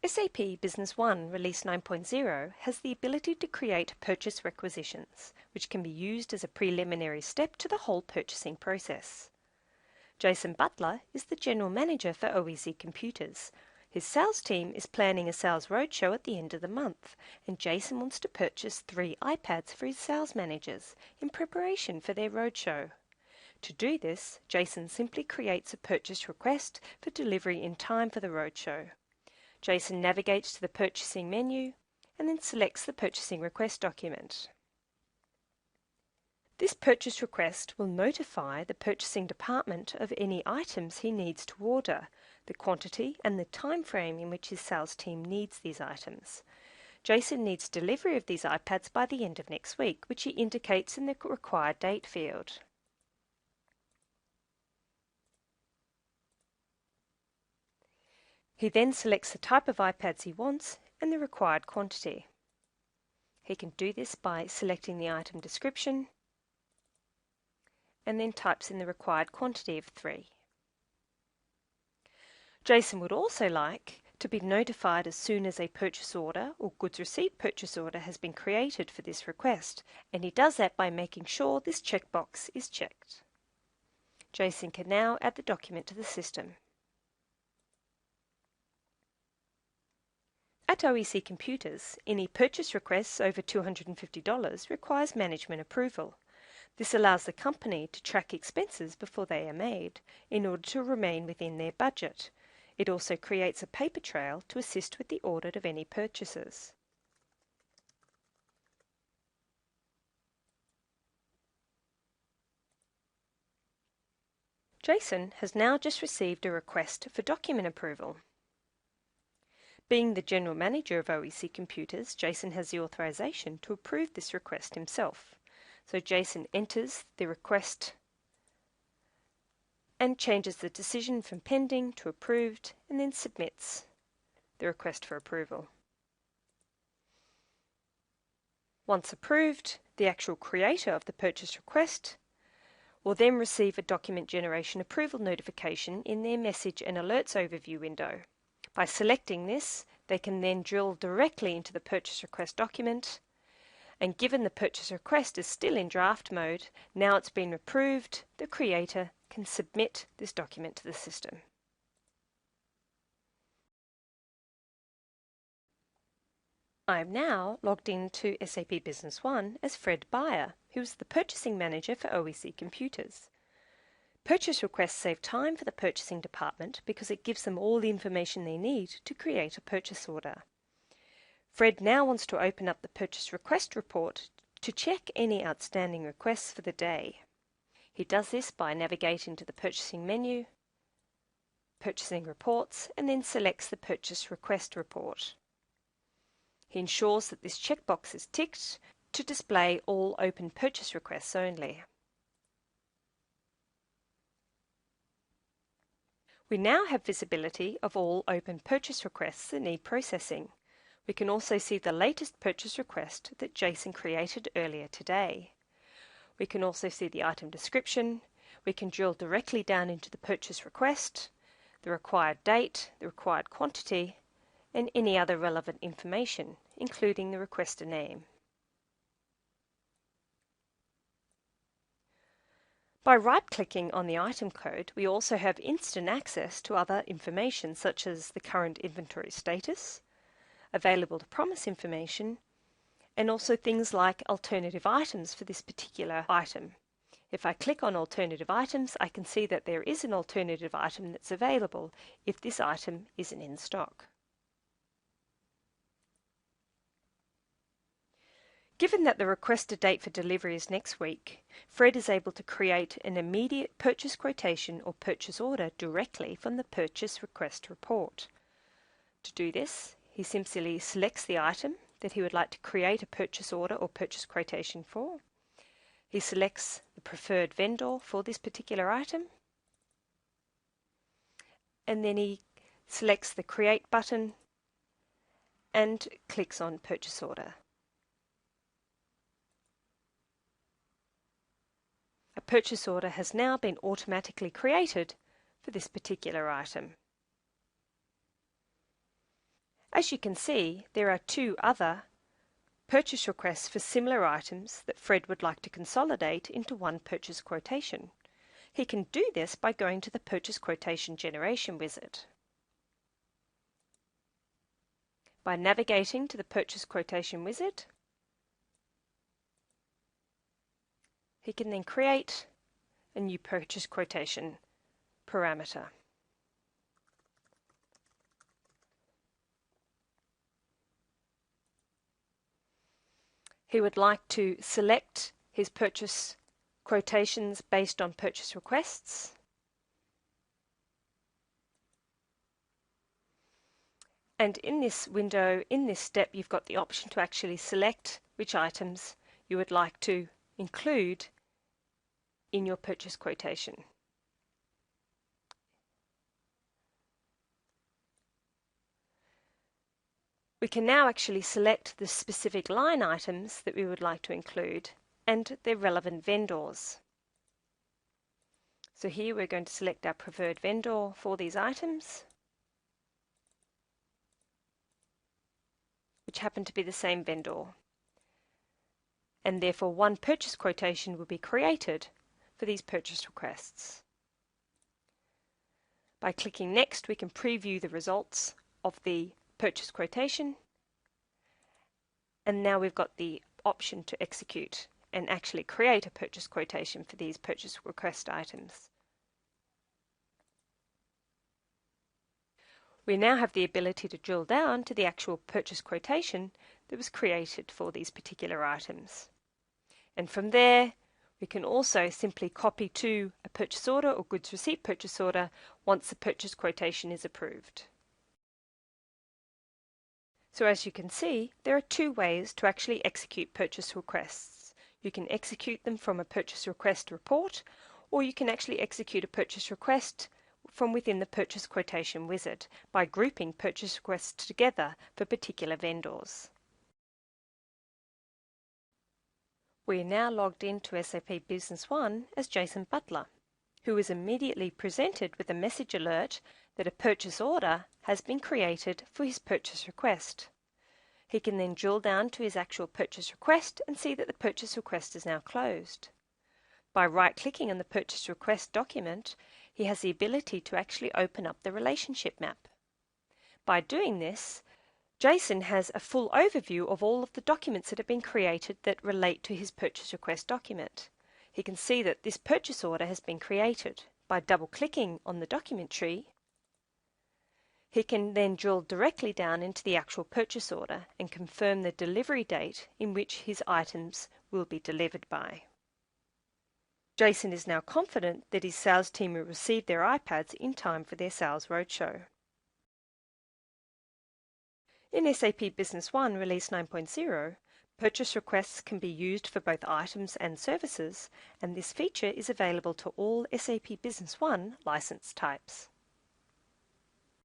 SAP Business One Release 9.0 has the ability to create purchase requisitions, which can be used as a preliminary step to the whole purchasing process. Jason Butler is the General Manager for OEC Computers. His sales team is planning a sales roadshow at the end of the month, and Jason wants to purchase 3 iPads for his sales managers in preparation for their roadshow. To do this, Jason simply creates a purchase request for delivery in time for the roadshow. Jason navigates to the purchasing menu and then selects the purchasing request document. This purchase request will notify the purchasing department of any items he needs to order, the quantity and the time frame in which his sales team needs these items. Jason needs delivery of these iPads by the end of next week, which he indicates in the required date field. He then selects the type of iPads he wants and the required quantity. He can do this by selecting the item description and then types in the required quantity of 3. Jason would also like to be notified as soon as a purchase order or goods receipt purchase order has been created for this request, and he does that by making sure this checkbox is checked. Jason can now add the document to the system. At OEC Computers, any purchase requests over $250 requires management approval. This allows the company to track expenses before they are made, in order to remain within their budget. It also creates a paper trail to assist with the audit of any purchases. Jason has now just received a request for document approval. Being the General Manager of OEC Computers, Jason has the authorization to approve this request himself. So Jason enters the request and changes the decision from pending to approved, and then submits the request for approval. Once approved, the actual creator of the purchase request will then receive a document generation approval notification in their Message and Alerts overview window. By selecting this, they can then drill directly into the purchase request document, and given the purchase request is still in draft mode, now it's been approved, the creator can submit this document to the system. I am now logged into SAP Business One as Fred Beyer, who is the Purchasing Manager for OEC Computers. Purchase requests save time for the purchasing department because it gives them all the information they need to create a purchase order. Fred now wants to open up the purchase request report to check any outstanding requests for the day. He does this by navigating to the purchasing menu, purchasing reports, and then selects the purchase request report. He ensures that this checkbox is ticked to display all open purchase requests only. We now have visibility of all open purchase requests that need processing. We can also see the latest purchase request that Jason created earlier today. We can also see the item description. We can drill directly down into the purchase request, the required date, the required quantity, and any other relevant information, including the requester name. By right-clicking on the item code, we also have instant access to other information such as the current inventory status, available to promise information, and also things like alternative items for this particular item. If I click on alternative items, I can see that there is an alternative item that's available if this item isn't in stock. Given that the requested date for delivery is next week, Fred is able to create an immediate purchase quotation or purchase order directly from the purchase request report. To do this, he simply selects the item that he would like to create a purchase order or purchase quotation for. He selects the preferred vendor for this particular item, and then he selects the Create button and clicks on Purchase Order. A purchase order has now been automatically created for this particular item. As you can see, there are two other purchase requests for similar items that Fred would like to consolidate into one purchase quotation. He can do this by going to the Purchase Quotation Generation wizard. By navigating to the Purchase Quotation wizard, he can then create a new purchase quotation parameter. He would like to select his purchase quotations based on purchase requests. And in this window, in this step, you've got the option to actually select which items you would like to include in your purchase quotation. We can now actually select the specific line items that we would like to include and their relevant vendors. So here we're going to select our preferred vendor for these items, which happen to be the same vendor. And therefore one purchase quotation will be created for these purchase requests. By clicking Next, we can preview the results of the purchase quotation, and now we've got the option to execute and actually create a purchase quotation for these purchase request items. We now have the ability to drill down to the actual purchase quotation that was created for these particular items. And from there, we can also simply copy to a purchase order or goods receipt purchase order once the purchase quotation is approved. So as you can see, there are two ways to actually execute purchase requests. You can execute them from a purchase request report, or you can actually execute a purchase request from within the Purchase Quotation wizard by grouping purchase requests together for particular vendors. We are now logged into SAP Business One as Jason Butler, who is immediately presented with a message alert that a purchase order has been created for his purchase request. He can then drill down to his actual purchase request and see that the purchase request is now closed. By right-clicking on the purchase request document, he has the ability to actually open up the relationship map. By doing this, Jason has a full overview of all of the documents that have been created that relate to his purchase request document. He can see that this purchase order has been created. By double-clicking on the document tree, he can then drill directly down into the actual purchase order and confirm the delivery date in which his items will be delivered by. Jason is now confident that his sales team will receive their iPads in time for their sales roadshow. In SAP Business One Release 9.0, purchase requests can be used for both items and services, and this feature is available to all SAP Business One license types.